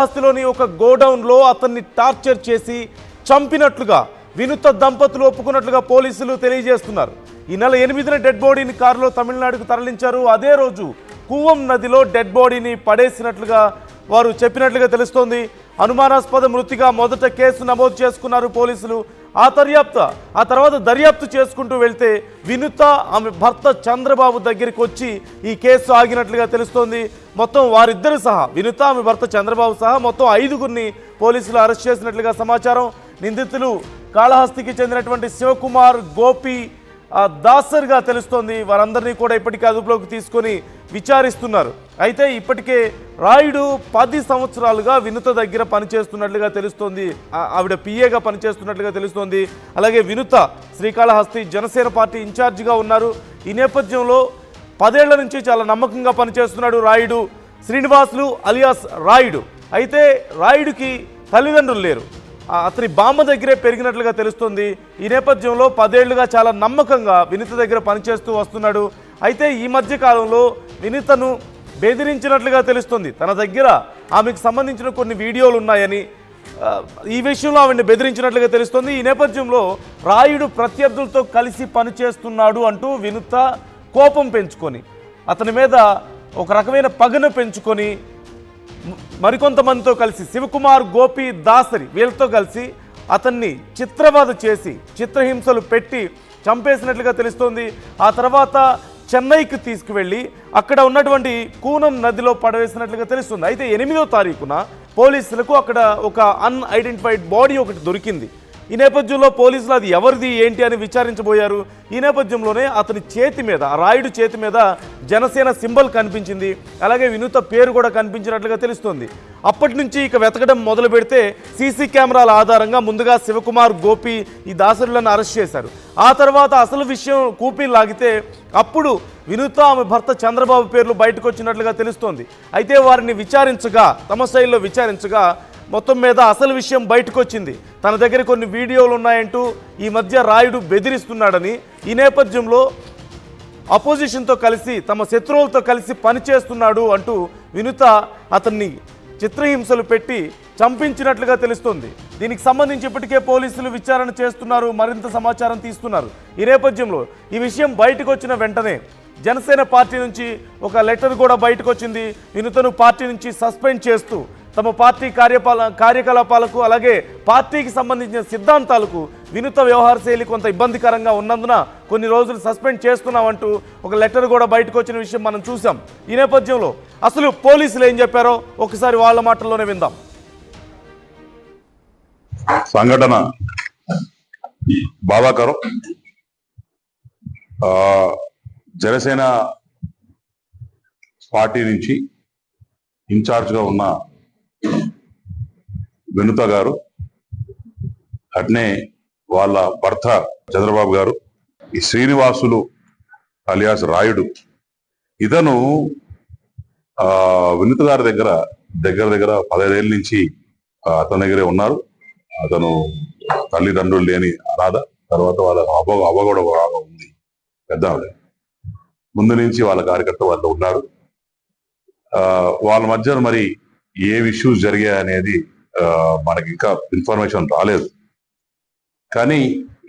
ఆస్తిలోని ఒక గోడౌన్ లో అతన్ని టార్చర్ చేసి చంపినట్లుగా వినుత దంపతులు ఒప్పుకున్నట్లుగా పోలీసులు తెలియజేస్తున్నారు. ఈ నెల 8న డెడ్ బాడీని కారులో తమిళనాడుకు తరలించారు. అదే రోజు కూవం నదిలో డెడ్ బాడీని పడేసినట్లుగా వారు చెప్పినట్లుగా తెలుస్తోంది. అనుమానాస్పద మృతిగా మొదట కేసు నమోదు చేసుకున్నారు పోలీసులు. ఆ తర్వాత దర్యాప్తు చేసుకుంటూ వెళ్తే వినుత ఆమె భర్త చంద్రబాబు దగ్గరికి వచ్చి ఈ కేసు ఆగినట్లుగా తెలుస్తోంది. మొత్తం వారిద్దరు సహా వినుత ఆమె భర్త చంద్రబాబు సహా మొత్తం 5గురిని పోలీసులు అరెస్ట్ చేసినట్లుగా సమాచారం. నిందితులు కాళహస్తికి చెందినటువంటి శివకుమార్, గోపి, దాసర్గా తెలుస్తోంది. వారందరినీ కూడా ఇప్పటికే అదుపులోకి తీసుకొని విచారిస్తున్నారు. అయితే ఇప్పటికే రాయుడు 10 సంవత్సరాలుగా వినుత దగ్గర పనిచేస్తున్నట్లుగా తెలుస్తోంది. ఆవిడ పిఏగా పనిచేస్తున్నట్లుగా తెలుస్తోంది. అలాగే వినుత శ్రీకాళహస్తి జనసేన పార్టీ ఇన్ఛార్జిగా ఉన్నారు. ఈ నేపథ్యంలో 10 ఏళ్ల నుంచి చాలా నమ్మకంగా పనిచేస్తున్నాడు రాయుడు. శ్రీనివాసులు అలియాస్ రాయుడు. అయితే రాయుడికి తల్లిదండ్రులు లేరు. అతని బామ్మ దగ్గరే పెరిగినట్లుగా తెలుస్తుంది. ఈ నేపథ్యంలో 10 ఏళ్లుగా చాలా నమ్మకంగా వినుత దగ్గర పనిచేస్తూ వస్తున్నాడు. అయితే ఈ మధ్య కాలంలో వినుతను బెదిరించినట్లుగా తెలుస్తుంది. తన దగ్గర ఆమెకు సంబంధించిన కొన్ని వీడియోలు ఉన్నాయని, ఈ విషయంలో ఆమెను బెదిరించినట్లుగా తెలుస్తుంది. ఈ నేపథ్యంలో రాయుడు ప్రత్యర్థులతో కలిసి పనిచేస్తున్నాడు అంటూ వినుత కోపం పెంచుకొని అతని మీద ఒక రకమైన పగను పెంచుకొని మరికొంతమందితో కలిసి శివకుమార్, గోపి, దాసరి వీళ్ళతో కలిసి అతన్ని చిత్రవధ చేసి చిత్రహింసలు పెట్టి చంపేసినట్లుగా తెలుస్తోంది. ఆ తర్వాత చెన్నైకి తీసుకువెళ్ళి అక్కడ ఉన్నటువంటి కూనం నదిలో పడవేసినట్లుగా తెలుస్తుంది. అయితే 8వ తారీఖున పోలీసులకు అక్కడ ఒక అన్ఐడెంటిఫైడ్ బాడీ ఒకటి దొరికింది. ఈ నేపథ్యంలో పోలీసులు అది ఎవరిది ఏంటి అని విచారించబోయారు. ఈ నేపథ్యంలోనే అతని చేతి మీద, రాయుడు చేతి మీద జనసేన సింబల్ కనిపించింది. అలాగే వినుత పేరు కూడా కనిపించినట్లుగా తెలుస్తోంది. అప్పటి నుంచి ఇక వెతకడం మొదలు పెడితే సీసీ కెమెరాల ఆధారంగా ముందుగా శివకుమార్, గోపి, ఈ దాసరులను అరెస్ట్ చేశారు. ఆ తర్వాత అసలు విషయం కూపీలు లాగితే అప్పుడు వినుత ఆమె భర్త చంద్రబాబు పేర్లు బయటకు వచ్చినట్లుగా తెలుస్తోంది. అయితే వారిని విచారించగా, తమ శైలిలో విచారించగా మొత్తం మీద అసలు విషయం బయటకు వచ్చింది. తన దగ్గర కొన్ని వీడియోలు ఉన్నాయంటూ ఈ మధ్య రాయుడు బెదిరిస్తున్నాడని, ఈ నేపథ్యంలో అపోజిషన్తో కలిసి తమ శత్రువులతో కలిసి పనిచేస్తున్నాడు అంటూ వినుత అతన్ని చిత్రహింసలు పెట్టి చంపించినట్లుగా తెలుస్తుంది. దీనికి సంబంధించి ఇప్పటికే పోలీసులు విచారణ చేస్తున్నారు, మరింత సమాచారం తీస్తున్నారు. ఈ నేపథ్యంలో ఈ విషయం బయటకు వచ్చిన వెంటనే జనసేన పార్టీ నుంచి ఒక లెటర్ కూడా బయటకు వచ్చింది. వినుతను పార్టీ నుంచి సస్పెండ్ చేస్తూ తమ పార్టీ కార్యకలాపాలకు అలాగే పార్టీకి సంబంధించిన సిద్ధాంతాలకు వినుత వ్యవహార శైలి కొంత ఇబ్బందికరంగా ఉన్నందున కొన్ని రోజులు సస్పెండ్ చేస్తున్నామంటూ ఒక లెటర్ కూడా బయటకు వచ్చిన విషయం మనం చూసాం. ఈ నేపథ్యంలో అసలు పోలీసులు ఏం చెప్పారో ఒకసారి వాళ్ళ మాటల్లోనే విందాం. సంఘటన బాధాకరం. జనసేన పార్టీ నుంచి ఇన్ఛార్జ్గా ఉన్న వినుత గారు, అట్నే వాళ్ళ భర్త చంద్రబాబు గారు, ఈ శ్రీనివాసులు అలియాస్ రాయుడు, ఇతను వినుత గారి దగ్గర 15 ఏళ్ళ నుంచి అతని దగ్గరే ఉన్నారు. అతను తల్లిదండ్రులు లేని అనాథ. తర్వాత వాళ్ళ అవ్వ కూడా బాగా ఉంది, పెద్ద ఆవిడ. ముందు నుంచి వాళ్ళ కార్యకర్త వాళ్ళు ఉన్నారు. వాళ్ళ మధ్య మరి ఏ ఇష్యూస్ జరిగాయి అనేది మనకి ఇంకా ఇన్ఫర్మేషన్ రాలేదు. కానీ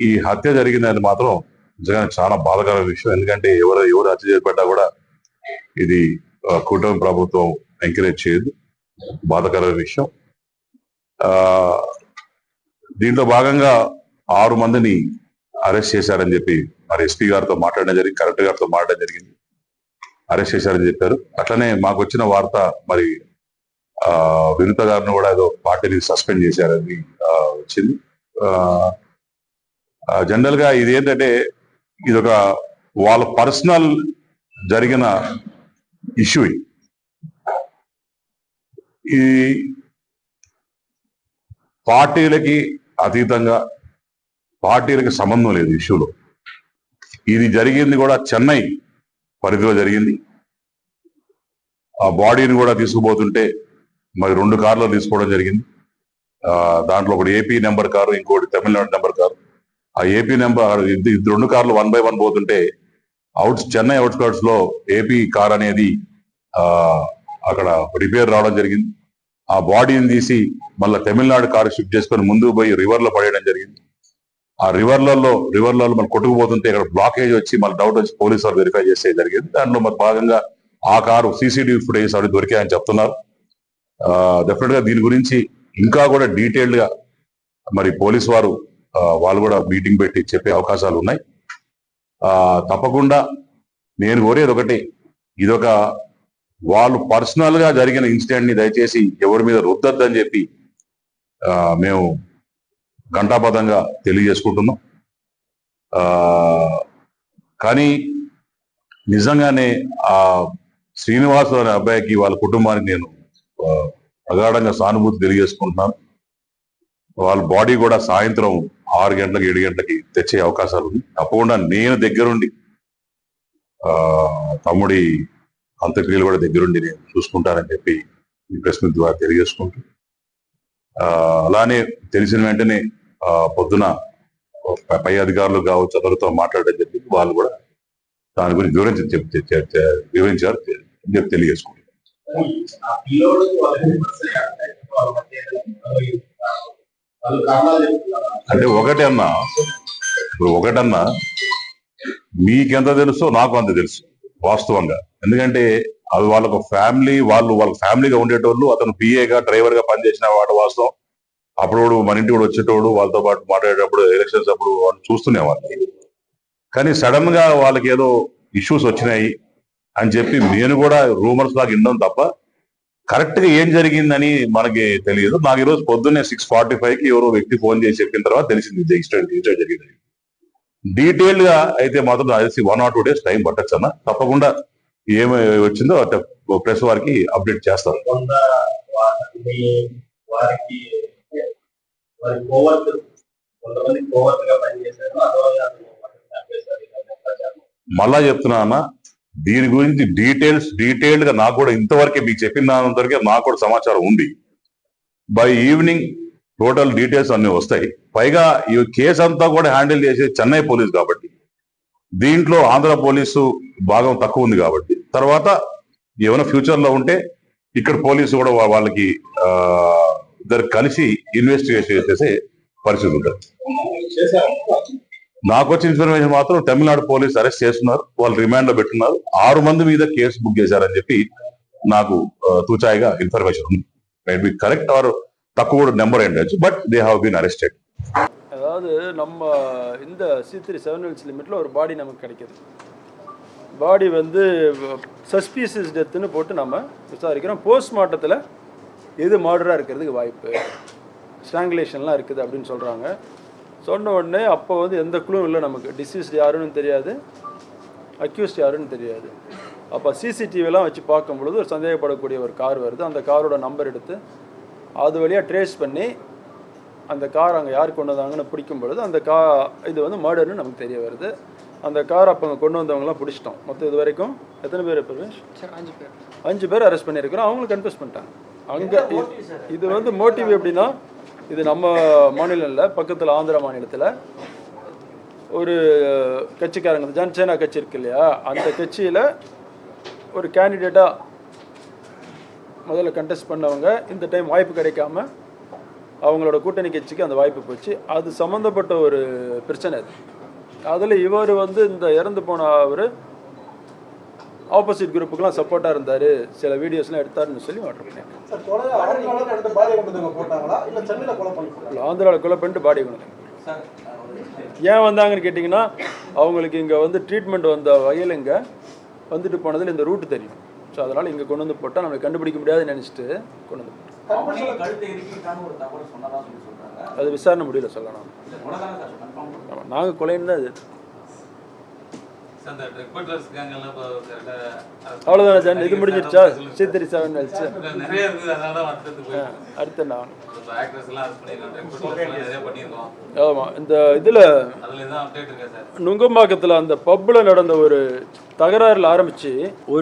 ఈ హత్య జరిగిందని మాత్రం నిజంగా చాలా బాధాకరమైన విషయం. ఎందుకంటే ఎవరు హత్య చేయబడ్డా కూడా ఇది కూటమి ప్రభుత్వం ఎంకరేజ్ చేయదు. బాధాకరమైన విషయం. దీంట్లో భాగంగా 6 మందిని అరెస్ట్ చేశారని చెప్పి మరి ఎస్పీ గారితో మాట్లాడడం జరిగింది, కలెక్టర్ గారితో మాట్లాడడం జరిగింది. అరెస్ట్ చేశారని చెప్పారు. అట్లనే మాకు వచ్చిన వార్త మరి వినుత గారిని కూడా ఏదో పార్టీని సస్పెండ్ చేశారని వచ్చింది. జనరల్ గా ఇది ఏంటంటే ఇదొక వాళ్ళ పర్సనల్ జరిగిన ఇష్యూ. ఈ పార్టీలకి అతీతంగా, పార్టీలకి సంబంధం లేదు ఇష్యూలో. ఇది జరిగింది కూడా చెన్నై పరిధిలో జరిగింది. ఆ బాడీని కూడా తీసుకుపోతుంటే మరి 2 కార్లు తీసుకోవడం జరిగింది. దాంట్లో ఒకటి ఏపీ నెంబర్ కారు, ఇంకోటి తమిళనాడు నెంబర్ కారు. ఆ ఏపీ నెంబర్ 2 కార్లు 1 by 1 పోతుంటే చెన్నై అవుట్స్కర్ట్స్ లో ఏపీ కార్ అనేది అక్కడ రిపేర్ రావడం జరిగింది. ఆ బాడీని తీసి మళ్ళీ తమిళనాడు కారు షిఫ్ట్ చేసుకొని ముందుకు పోయి రివర్లో పడేయడం జరిగింది. ఆ రివర్లలో మన కొట్టుకుపోతుంటే ఇక్కడ బ్లాకేజ్ వచ్చి మళ్ళీ డౌట్ వచ్చి పోలీసు వాళ్ళు వెరిఫై చేసే జరిగింది. దాంట్లో మరి భాగంగా ఆ కారు సీసీటీవీ ఫుటేజ్ అవి దొరికాయని చెప్తున్నారు. డెఫినెట్ గా దీని గురించి ఇంకా కూడా డీటెయిల్డ్ గా మరి పోలీసు వారు వాళ్ళు కూడా మీటింగ్ పెట్టి చెప్పే అవకాశాలు ఉన్నాయి. తప్పకుండా నేను కోరేది ఒకటి, ఇదొక వాళ్ళు పర్సనల్ గా జరిగిన ఇన్సిడెంట్ ని దయచేసి ఎవరి మీద రుద్దద్దని చెప్పి మేము ఘంటాపథంగా తెలియజేసుకుంటున్నాం. కానీ నిజంగానే ఆ శ్రీనివాసు అనే అబ్బాయికి వాళ్ళ కుటుంబానికి నేను అగాఢంగా సానుభూతి తెలియజేసుకుంటున్నాను. వాళ్ళ బాడీ కూడా సాయంత్రం 6 గంటలకు 7 గంటలకి తెచ్చే అవకాశాలు ఉంది. తప్పకుండా నేను దగ్గరుండి తమ్ముడి అంత్యక్రియలు కూడా దగ్గరుండి నేను చూసుకుంటానని చెప్పి ఈ ప్రెస్ మీట్ ద్వారా తెలియజేసుకుంటూ, అలానే తెలిసిన వెంటనే పొద్దున పై అధికారులు కావచ్చు అందరితో మాట్లాడడం జరిగింది. వాళ్ళు కూడా దాని గురించి వివరించారు చెప్పి తెలియజేసుకుంటారు. అంటే ఒకటన్నా మీకెంత తెలుసో నాకు అంత తెలుసు వాస్తవంగా. ఎందుకంటే అది వాళ్ళ ఫ్యామిలీగా ఉండేటోళ్ళు, అతను పిఏగా డ్రైవర్ గా పనిచేసిన వాడు వాస్తవం. అప్పుడు మన ఇంటి కూడా వచ్చేటోడు, వాళ్ళతో పాటు మాట్లాడేటప్పుడు ఎలక్షన్స్ అప్పుడు వాళ్ళు చూస్తూనే వాళ్ళకి. కానీ సడన్ గా వాళ్ళకి ఏదో ఇష్యూస్ వచ్చినాయి అని చెప్పి నేను కూడా రూమర్స్ లాగా విన్నాం తప్ప కరెక్ట్ గా ఏం జరిగిందని మనకి తెలియదు. నాకు ఈరోజు పొద్దున్నే 6:45కి ఎవరో వ్యక్తి ఫోన్ చేసి చెప్పిన తర్వాత తెలిసింది ఇన్సిడెంట్ జరిగింది. డీటెయిల్డ్ గా అయితే మాత్రం తెలిసి 1 or 2 days టైం పట్టచ్చు అన్న. తప్పకుండా ఏమి వచ్చిందో ప్రెస్ వారికి అప్డేట్ చేస్తారు. మళ్ళా చెప్తున్నా అన్న, దీని గురించి డీటెయిల్డ్ గా నాకు కూడా ఇంతవరకే మీకు చెప్పినంతవరకే నాకు కూడా సమాచారం ఉంది. బై ఈవినింగ్ టోటల్ డీటెయిల్స్ అన్ని వస్తాయి. పైగా ఈ కేసు అంతా కూడా హ్యాండిల్ చేసేది చెన్నై పోలీస్ కాబట్టి దీంట్లో ఆంధ్ర పోలీసు భాగం తక్కువ ఉంది కాబట్టి తర్వాత ఏమైనా ఫ్యూచర్ లో ఉంటే ఇక్కడ పోలీసు కూడా వాళ్ళకి ఇద్దరు కలిసి ఇన్వెస్టిగేషన్ చేసే పరిస్థితి ఉంటుంది. నాకు వచ్చిన ఇన్ఫర్మేషన్ మాత్రం తమిళనాడు పోలీసు అరెస్ట్ చేస్తున్నారు, వాళ్ళు రిమాండ్ లో పెట్టున్నారు. 6 మంది మీద కేసు బుక్ చేశారని చెప్పి నాకు తూచాయిగా ఇన్ఫర్మేషన్ ఉంది. మైట్ బి కరెక్ట్ ఆర్ తక్కువ நம்பர் ஆயிடுச்சு, but they have been arrested. அதாவது நம்ம இந்த C3 7 Hills லிமிட்டில் ஒரு பாடி நமக்கு கிடைக்கிது. பாடி வந்து சஸ்பீசியஸ் டெத்துன்னு போட்டு நம்ம விசாரிக்கிறோம். போஸ்ட்மார்ட்டத்தில் எது மர்டராக இருக்கிறதுக்கு வாய்ப்பு, ஸ்ட்ராங்குலேஷன்லாம் இருக்குது அப்படின்னு சொல்கிறாங்க. சொன்ன உடனே அப்போ வந்து எந்த குழுவும் இல்லை, நமக்கு டிசீஸ்ட் யாருன்னு தெரியாது, அக்யூஸ்ட் யாருன்னு தெரியாது. அப்போ சிசிடிவிலாம் வச்சு பார்க்கும் பொழுது ஒரு சந்தேகப்படக்கூடிய ஒரு கார் வருது. அந்த காரோட நம்பர் எடுத்து அது வழியாக ட்ரேஸ் பண்ணி அந்த கார் அங்கே யார் கொண்டு வந்தாங்கன்னு பிடிக்கும் பொழுது அந்த இது வந்து மர்டர்னு நமக்கு தெரிய வருது. அந்த கார் அப்போ அங்கே கொண்டு வந்தவங்களாம் பிடிச்சிட்டோம். மொத்தம் இது வரைக்கும் எத்தனை பேர் பிரவேஷ்? 5 பேர் அரெஸ்ட் பண்ணியிருக்கிறோம். அவங்களும் கன்ஃபஸ் பண்ணிட்டாங்க. அங்கே இது வந்து மோட்டிவ் எப்படின்னா, இது நம்ம மாநிலம் இல்லை, பக்கத்தில் ஆந்திரா மாநிலத்தில் ஒரு கட்சிக்காரங்க ஜனசேனா கட்சி இருக்கு இல்லையா, அந்த கட்சியில் ஒரு கேண்டிடேட்டாக முதல்ல கண்டெஸ்ட் பண்ணவங்க இந்த டைம் வாய்ப்பு கிடைக்காம அவங்களோட கூட்டணி கட்சிக்கு அந்த வாய்ப்பு போச்சு. அது சம்மந்தப்பட்ட ஒரு பிரச்சனை அது. அதில் இவர் வந்து இந்த இறந்து போன அவர் ஆப்போசிட் குரூப்புக்கெலாம் சப்போர்ட்டாக இருந்தார், சில வீடியோஸ்லாம் எடுத்தாருன்னு சொல்லி ஆர்டர் பண்ணியிருக்கேன். ஆந்திராவில் கொலை பண்ணிட்டு பாடி கொண்டு ஏன் வந்தாங்கன்னு கேட்டிங்கன்னா, அவங்களுக்கு இங்கே வந்து ட்ரீட்மெண்ட் வந்த வகையில் இங்கே வந்துட்டு போனதில் இந்த ரூட்டு தெரியும். ஸோ அதனால் இங்கே கொண்டு வந்து போட்டால் நம்மளை கண்டுபிடிக்க முடியாதுன்னு நினச்சிட்டு கொண்டு வந்து போட்டோம். அது விசாரணை முடியல சொல்லலாம். நாங்கள் கொலைன்னு தான் இது. அவ்வளோதானே ஜான், இது முடிஞ்சிருச்சா? C3 7 Hills அடுத்த நான் ஆமாம். இந்த இதில் நுங்கம்பாக்கத்தில் அந்த பப்பில் நடந்த ஒரு தகராறில் ஆரம்பித்து ஒரு